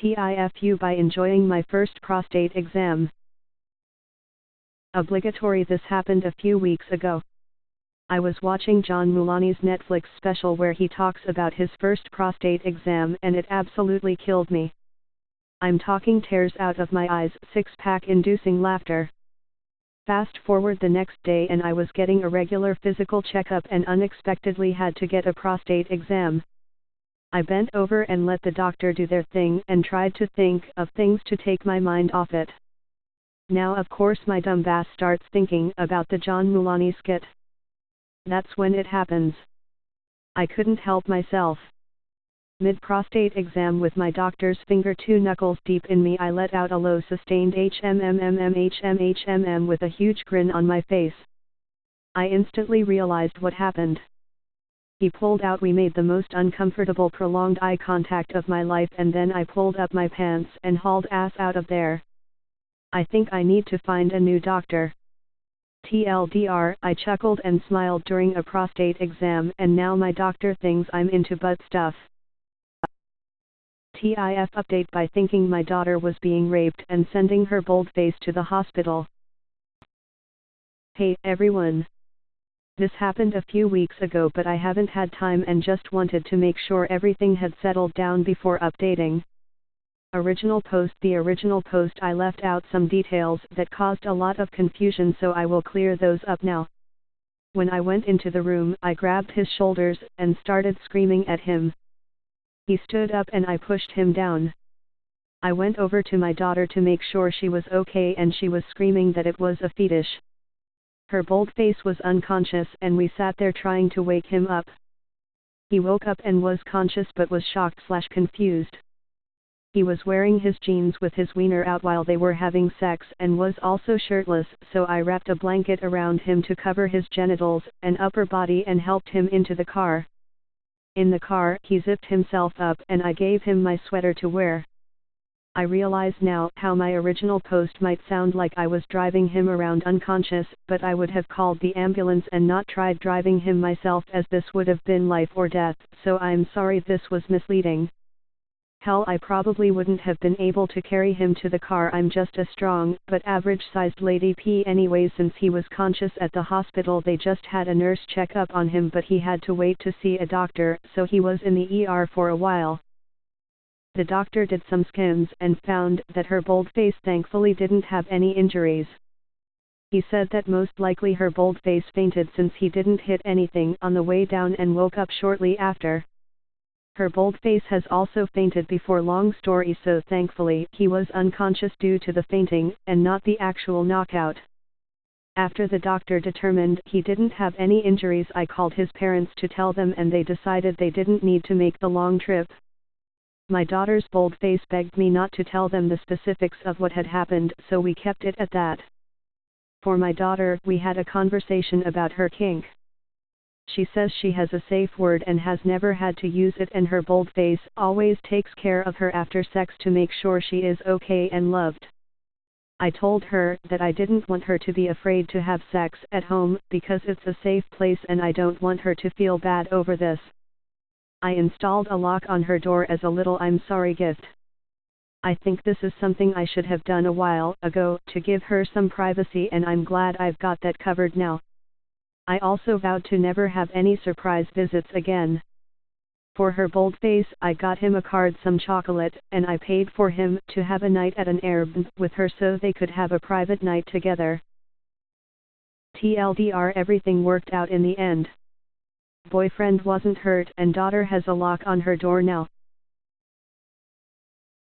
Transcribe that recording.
TIFU by enjoying my first prostate exam. Obligatory. This happened a few weeks ago. I was watching John Mulaney's Netflix special where he talks about his first prostate exam and it absolutely killed me. I'm talking tears out of my eyes, six-pack inducing laughter. Fast forward the next day and I was getting a regular physical checkup and unexpectedly had to get a prostate exam. I bent over and let the doctor do their thing and tried to think of things to take my mind off it. Now of course my dumb ass starts thinking about the John Mulaney skit. That's when it happens. I couldn't help myself. Mid-prostate exam with my doctor's finger 2 knuckles deep in me, I let out a low sustained HMMMMHMHMM with a huge grin on my face. I instantly realized what happened. He pulled out. We made the most uncomfortable prolonged eye contact of my life and then I pulled up my pants and hauled ass out of there. I think I need to find a new doctor. TLDR, I chuckled and smiled during a prostate exam and now my doctor thinks I'm into butt stuff. TIF update by thinking my daughter was being raped and sending her boldface to the hospital. Hey everyone. This happened a few weeks ago but I haven't had time and just wanted to make sure everything had settled down before updating. Original post. The original post I left out some details that caused a lot of confusion, so I will clear those up now. When I went into the room I grabbed his shoulders and started screaming at him. He stood up and I pushed him down. I went over to my daughter to make sure she was okay and she was screaming that it was a fetish. Her boldface was unconscious and we sat there trying to wake him up. He woke up and was conscious but was shocked/confused. He was wearing his jeans with his wiener out while they were having sex and was also shirtless, so I wrapped a blanket around him to cover his genitals and upper body and helped him into the car. In the car he zipped himself up and I gave him my sweater to wear. I realize now how my original post might sound like I was driving him around unconscious, but I would have called the ambulance and not tried driving him myself as this would have been life or death, so I'm sorry this was misleading. Hell, I probably wouldn't have been able to carry him to the car. I'm just a strong, but average-sized lady P anyways. Since he was conscious at the hospital they just had a nurse check up on him but he had to wait to see a doctor, so he was in the ER for a while. The doctor did some scans and found that her boldface thankfully didn't have any injuries. He said that most likely her boldface fainted since he didn't hit anything on the way down and woke up shortly after. Her boldface has also fainted before. Long story, so thankfully he was unconscious due to the fainting and not the actual knockout. After the doctor determined he didn't have any injuries I called his parents to tell them and they decided they didn't need to make the long trip. My daughter's boldface begged me not to tell them the specifics of what had happened, so we kept it at that. For my daughter, we had a conversation about her kink. She says she has a safe word and has never had to use it and her boldface always takes care of her after sex to make sure she is okay and loved. I told her that I didn't want her to be afraid to have sex at home because it's a safe place and I don't want her to feel bad over this. I installed a lock on her door as a little I'm sorry gift. I think this is something I should have done a while ago to give her some privacy and I'm glad I've got that covered now. I also vowed to never have any surprise visits again. For her boldface I got him a card, some chocolate, and I paid for him to have a night at an Airbnb with her so they could have a private night together. TLDR, everything worked out in the end. Boyfriend wasn't hurt and daughter has a lock on her door now.